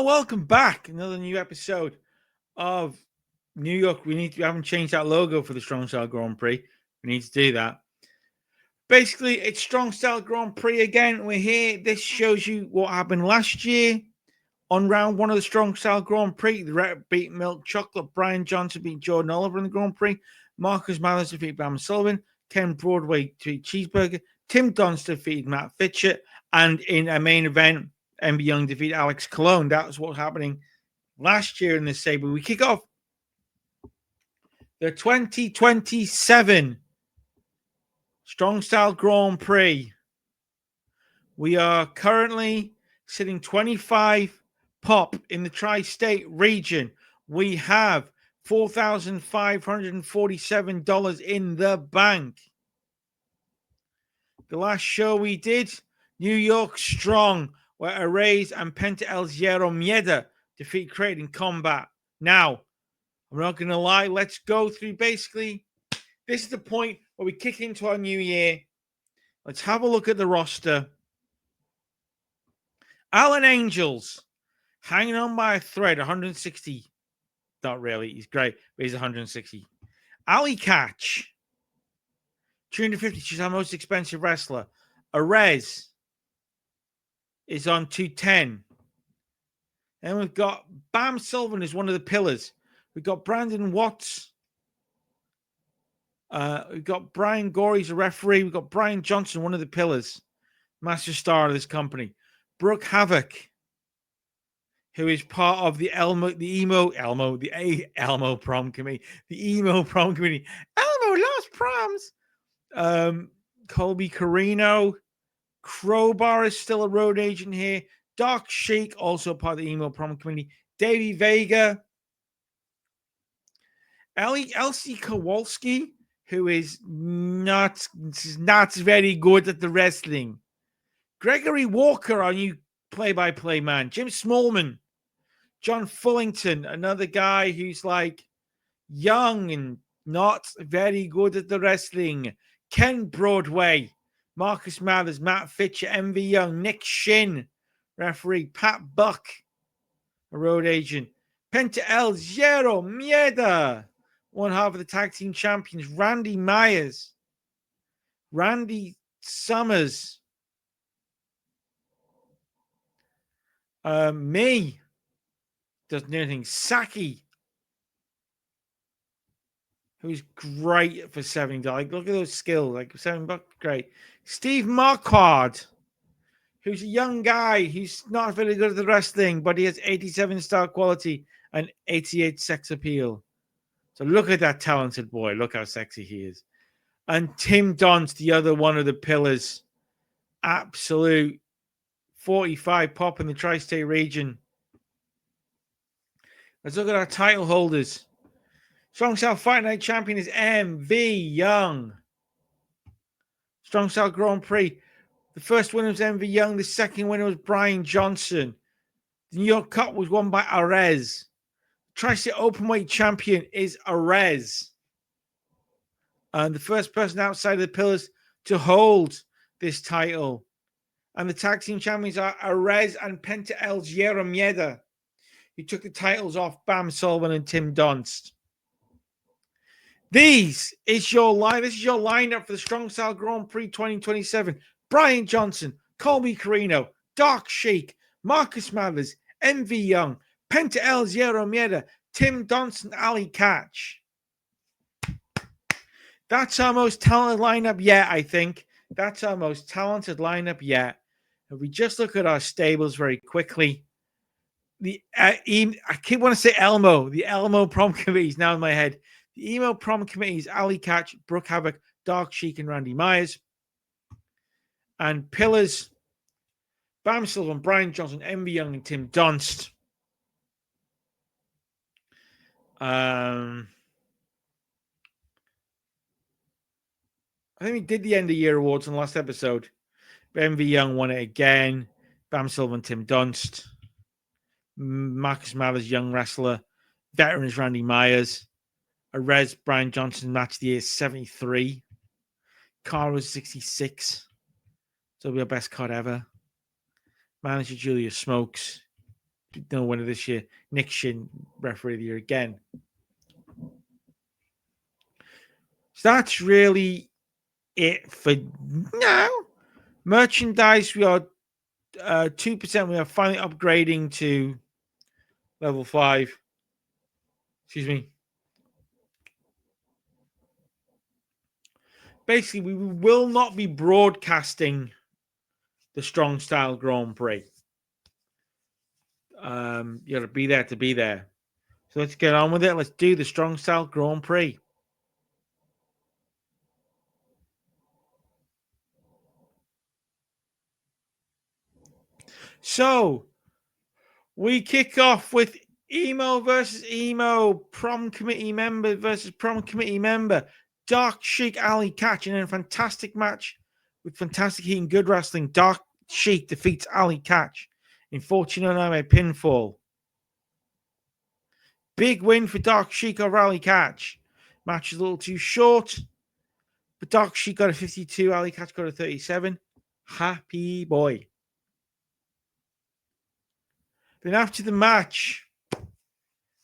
welcome back. Another new episode of New York. We haven't changed that logo for the Strong Style Grand Prix. We need to do that. Basically, it's Strong Style Grand Prix again. We're here. This shows you what happened last year on round one of the Strong Style Grand Prix. The Wright beat Milk Chocolate. Brian Johnson beat Jordan Oliver in the Grand Prix. Marcus Mathers defeated Bam Sullivan. Ken Broadway defeated Cheeseburger. Tim Dunst defeated Matt Fitchett. And in a main event, MV Young defeated Alex Colon. That was what was happening last year in this Sabre. We kick off the 2027 Strong Style Grand Prix. We are currently sitting 25 pop in the tri-state region. We have $4,547 in the bank. The last show we did, New York Strong, where Arrays and Penta El Zero Mieda defeat Creating Combat. Now, I'm not going to lie, let's go through basically, this is the point where we kick into our new year. Let's have a look at the roster. Alan Angels, hanging on by a thread, 160. Not really, he's great, but he's 160. Ali Catch, 250. She's our most expensive wrestler. Arez is on 210. And we've got Bam Sullivan as one of the pillars. We've got Brandon Watts. We've got Brian Gorey as a referee. We've got Brian Johnson, one of the pillars, master star of this company. Brooke Havoc, who is part of the Elmo prom committee. The emo prom committee. Elmo lost proms. Colby Carino. Crowbar is still a road agent here. Doc Sheik, also part of the emo prom committee. Davey Vega. Elsie Kowalski, who is not very good at the wrestling. Gregory Walker, our new play-by-play man. Jim Smallman. John Fullington, another guy who's like young and not very good at the wrestling. Ken Broadway. Marcus Mathers, Matt Fitcher, MV Young, Nick Shin, referee, Pat Buck, a road agent. Penta El Zero Mieda, one half of the tag team champions. Randy Myers, Randy Summers, me, doesn't do anything. Saki, who's great for $70. Like, look at those skills, like $7, great. Steve Marquardt, who's a young guy. He's not very good at the wrestling, but he has 87 star quality and 88 sex appeal. So look at that talented boy. Look how sexy he is. And Tim Dunst, the other one of the pillars. Absolute 45 pop in the tri-state region. Let's look at our title holders. Strong Style Fight Night champion is MV Young. Strong Style Grand Prix. The first winner was MV Young. The second winner was Brian Johnson. The New York Cup was won by Arez. Tri-State Openweight champion is Arez. And the first person outside of the pillars to hold this title. And the tag team champions are Arez and Penta El Zero Mieda, who took the titles off Bam Sullivan and Tim Dunst. This is your lineup for the Strong Style Grand Prix 2027. Brian Johnson, Colby Carino, Doc Sheik, Marcus Mathers, MV Young, Penta El Zero Mieda, Tim Dunst, and Ali Catch. That's our most talented lineup yet, I think. That's our most talented lineup yet. If we just look at our stables very quickly, I keep wanting to say Elmo. The Elmo prom committee is now in my head. The emo prom committee is Ali Catch, Brooke Havoc, Dark Sheik, and Randy Myers. And pillars, Bam Sullivan, Brian Johnson, MV Young, and Tim Dunst. I think we did the end of year awards in the last episode. MV Young won it again. Bam Sullivan, Tim Dunst. Marcus Mathers, young wrestler. Veteran is Randy Myers. Arez, Brian Johnson, match of the year 73. Car was 66. So it'll be our best card ever. Manager Julia Smokes. no winner this year. Nick Shin, referee of the year again. So that's really it for now. Merchandise, we are 2%. We are finally upgrading to level 5. Excuse me. Basically, we will not be broadcasting the Strong Style Grand Prix. You got to be there to be there. So let's get on with it. Let's do the Strong Style Grand Prix. So we kick off with Emo versus Emo, prom committee member versus prom committee member. Dark Sheik Ali Catch in a fantastic match with fantastic heat and good wrestling. Dark Sheik defeats Ali Catch in 1409 by pinfall. Big win for Dark Sheik over Ali Catch. Match is a little too short, but Dark Sheik got a 52, Ali Catch got a 37. Happy boy. Then after the match,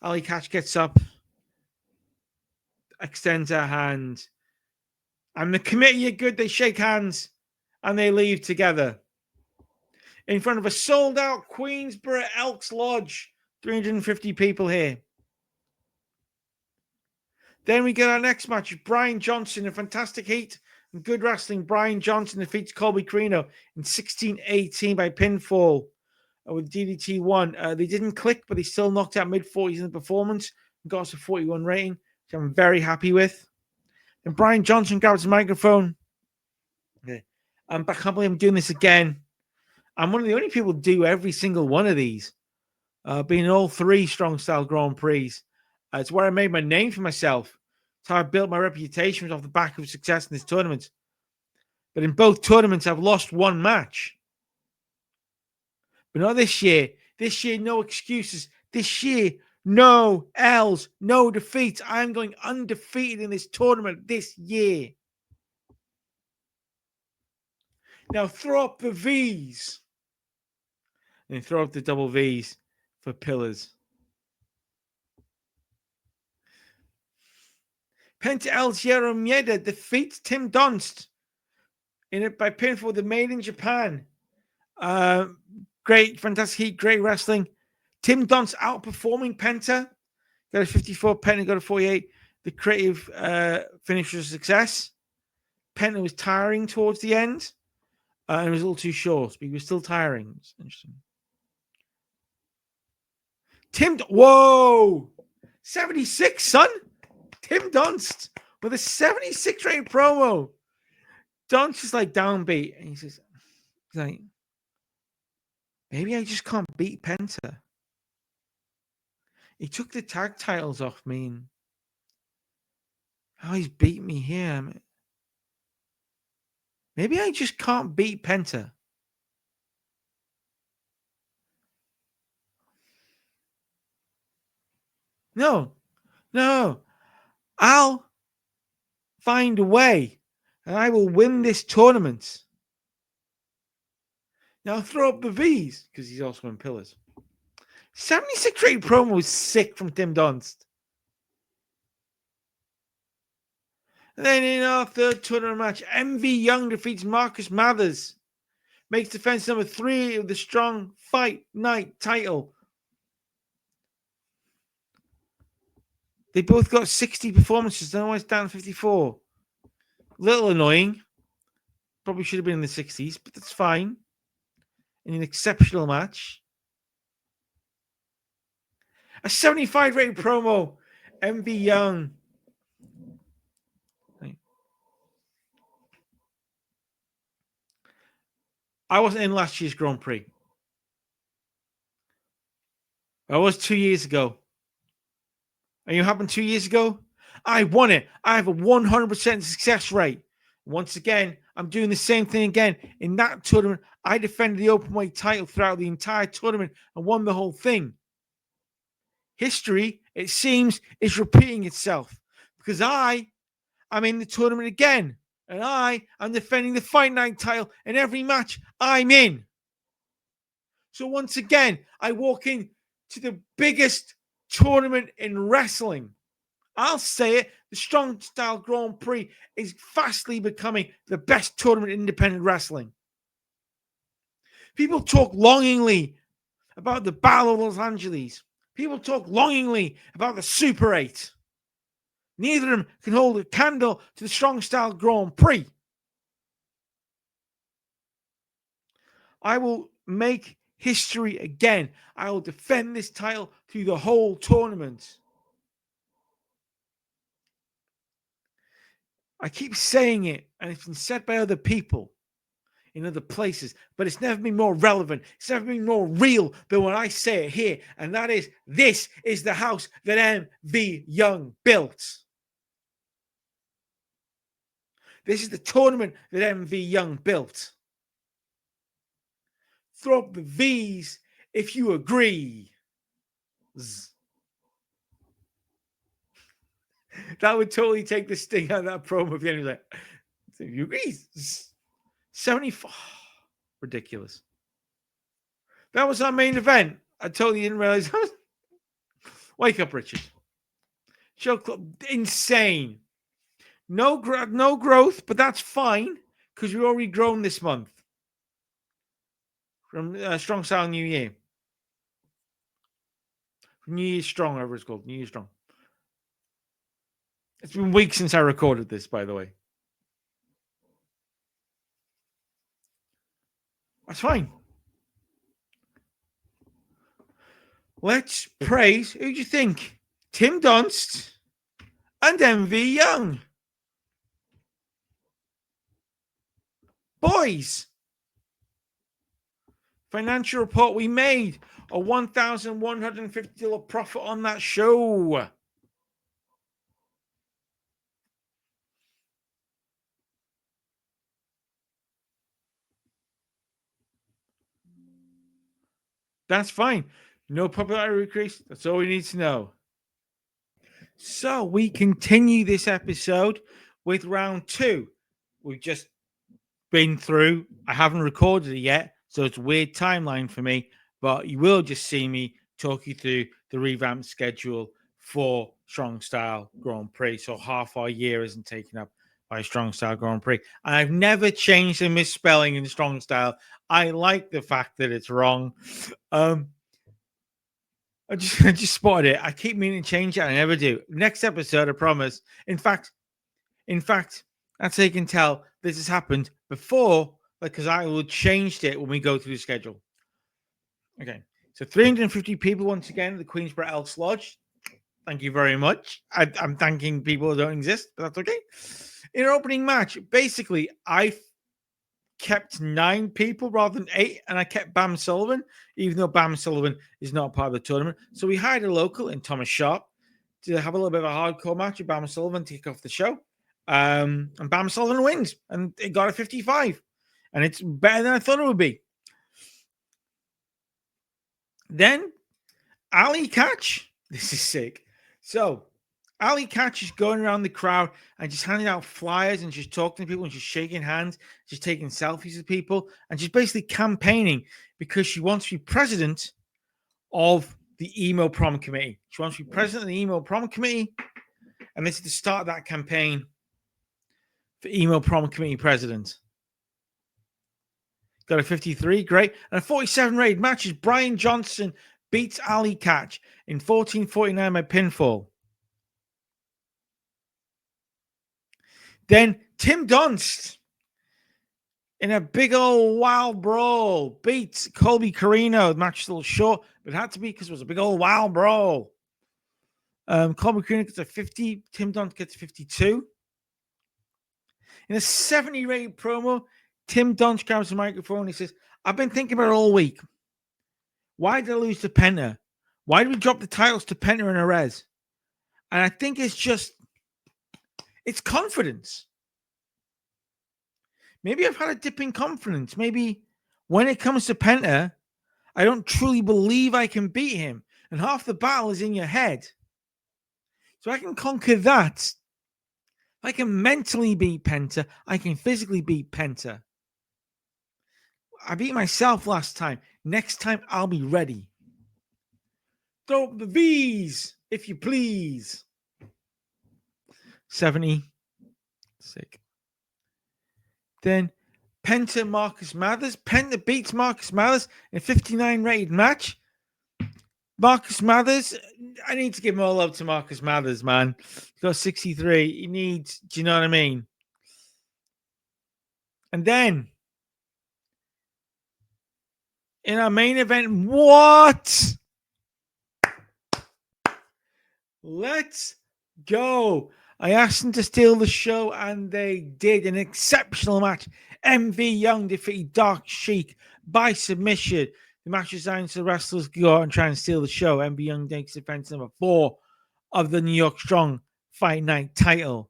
Ali Catch gets up, extends her hand, and the committee are good. They shake hands and they leave together in front of a sold-out Queensborough Elks Lodge. 350 people here. Then we get our next match. Brian Johnson, a fantastic heat and good wrestling. Brian Johnson defeats Colby Carino in 16-18 by pinfall with DDT 1. They didn't click, but they still knocked out mid-40s in the performance and got us a 41 rating, which I'm very happy with. And Brian Johnson grabs the microphone. Okay. I can't believe I'm doing this again. I'm one of the only people who do every single one of these. Being in all 3 Strong Style Grand Prix. It's where I made my name for myself. It's how I built my reputation off the back of success in this tournament. But in both tournaments, I've lost 1 match. But not this year. This year, no excuses. This year, no L's, no defeats. I'm going undefeated in this tournament this year. Now throw up the V's. And throw up the double V's for pillars. Penta El Zero Mieda defeats Tim Dunst in it by pinfall. The Made in Japan. Great, fantastic heat, great wrestling. Tim Dunst outperforming Penta. Got a 54. Penta got a 48. The creative finish was a success. Penta was tiring towards the end. And it was a little too short, but he was still tiring. It's interesting. Whoa! 76, son! Tim Dunst with a 76 rated promo. Dunst is like downbeat. And he's like, maybe I just can't beat Penta. He took the tag titles off me. And he's beat me here. Maybe I just can't beat Penta. No. I'll find a way and I will win this tournament. Now throw up the V's because he's also in pillars. 76 rated promo was sick from Tim Dunst. And then in our third tournament match, MV Young defeats Marcus Mathers. Makes defense number 3 of the Strong Fight Night title. They both got 60 performances. Don't know why it's down 54. Little annoying. Probably should have been in the 60s, but that's fine. In an exceptional match. A 75 rated promo. MV Young. I wasn't in last year's Grand Prix. I was 2 years ago. And it happened 2 years ago. I won it. I have a 100% success rate. Once again, I'm doing the same thing again. In that tournament, I defended the openweight title throughout the entire tournament and won the whole thing. History, it seems, is repeating itself because I am in the tournament again. And I am defending the Fight Night title in every match I'm in. So once again, I walk in to the biggest tournament in wrestling. I'll say it, the Strong Style Grand Prix is fastly becoming the best tournament in independent wrestling. People talk longingly about the Battle of Los Angeles. People talk longingly about the Super 8. Neither of them can hold a candle to the Strong Style Grand Prix. I will make history again. I will defend this title through the whole tournament. I keep saying it, and it's been said by other people in other places, but it's never been more relevant. It's never been more real than when I say it here, and that is, this is the house that MV Young built. This is the tournament that MV Young built. Throw up the V's if you agree. That would totally take the sting out of that promo if the end was like, if you agree. 74. Ridiculous. That was our main event. I totally didn't realize. Wake up, Richard. Show club, insane. No growth, but that's fine because we've already grown this month from Strong Style New Year. New Year Strong, whatever it's called. New Year Strong. It's been weeks since I recorded this, by the way. That's fine. Let's praise. Who do you think? Tim Dunst and MV Young. Boys. Financial report, we made a $1,150 profit on that show. That's fine. No popularity increase. That's all we need to know. So we continue this episode with round 2. We've just been through. I haven't recorded it yet, so it's a weird timeline for me, but you will just see me talk you through the revamped schedule for Strong Style Grand Prix. So half our year isn't taken up by Strong Style Grand Prix. And I've never changed the misspelling in Strong Style. I like the fact that it's wrong. I just spotted it. I keep meaning to change it. I never do. Next episode, I promise. In fact, that's how you can tell this has happened before, because I will change it when we go through the schedule. Okay. So 350 people once again at the Queensborough Elks Lodge. Thank you very much. I'm thanking people who don't exist, but that's okay. In our opening match, basically, I kept 9 people rather than 8, and I kept Bam Sullivan, even though Bam Sullivan is not part of the tournament. So we hired a local in Thomas Sharp to have a little bit of a hardcore match with Bam Sullivan to kick off the show. And Bam Sullivan wins, and it got a 55. And it's better than I thought it would be. Then Ali Catch. This is sick. So Ali Catch is going around the crowd and just handing out flyers and just talking to people and just shaking hands, just taking selfies with people, and just basically campaigning because she wants to be president of the Emo Prom Committee. She wants to be president of the Emo Prom Committee, and this is the start of that campaign for Emo Prom Committee president. Got a 53, great. And a 47 rated matches. Brian Johnson beats Ali Catch in 14:49 by pinfall. Then Tim Dunst, in a big old wild brawl, beats Colby Carino. The match is a little short, but it had to be because it was a big old wild brawl. Colby Carino gets a 50. Tim Dunst gets a 52. In a 70 rated promo, Tim Dunst grabs the microphone and he says, I've been thinking about it all week. Why did I lose to Penta? Why did we drop the titles to Penta and Arez? And I think it's confidence. Maybe I've had a dip in confidence. Maybe when it comes to Penta, I don't truly believe I can beat him. And half the battle is in your head. So I can conquer that. I can mentally beat Penta. I can physically beat Penta. I beat myself last time. Next time, I'll be ready. Throw up the V's, if you please. 70. Sick. Then Penta Marcus Mathers. Penta beats Marcus Mathers in a 59 rated match. Marcus Mathers, I need to give him all up to Marcus Mathers, man. He's got 63. He needs, do you know what I mean? And then in our main event, what? Let's go. I asked them to steal the show, and they did. An exceptional match. MV Young defeated Dark Sheik by submission. The match is designed so the wrestlers go out and try and steal the show. MV Young takes defense number 4 of the New York Strong Fight Night title.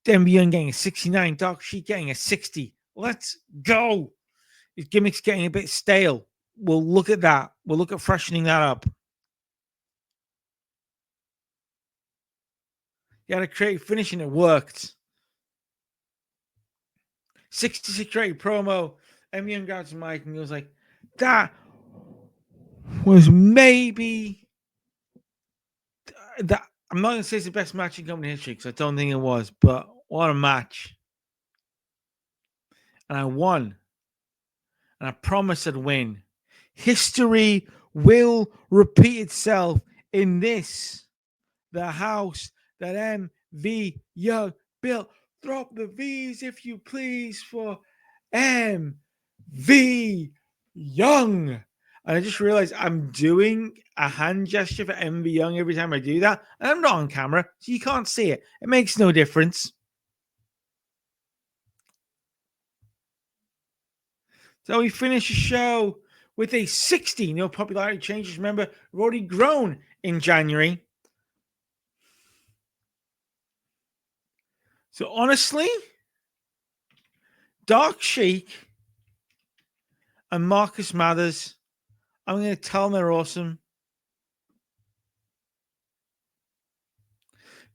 MV Young getting a 69, Dark Sheik getting a 60. Let's go. His gimmick's getting a bit stale. We'll look at that. We'll look at freshening that up. He had a creative finish and it worked. 66 rated promo. MV Young grabs the mic and he was like, that was maybe that. I'm not going to say it's the best match in company history because I don't think it was, but what a match. And I won. And I promised I'd win. History will repeat itself in this, the house that MV Young built. Throw up the V's, if you please, for MV Young. And I just realized I'm doing a hand gesture for MV Young every time I do that. And I'm not on camera, so you can't see it. It makes no difference. So we finish the show with a 60. No popularity changes. Remember, we've already grown in January. So honestly, Dark Sheik and Marcus Mathers, I'm going to tell them they're awesome.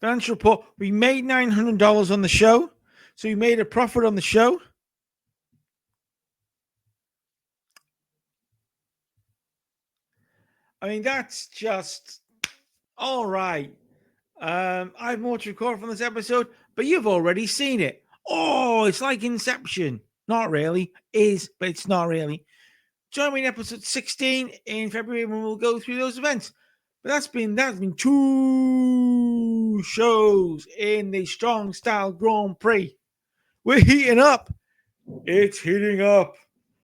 Financial report, we made $900 on the show. So we made a profit on the show. I mean, that's just all right. I have more to record from this episode, but you've already seen it. Oh, it's like Inception. Not really. Is, but it's not really. Join me in episode 16 in February when we'll go through those events. But that's been 2 shows in the Strong Style Grand Prix. We're heating up. It's heating up.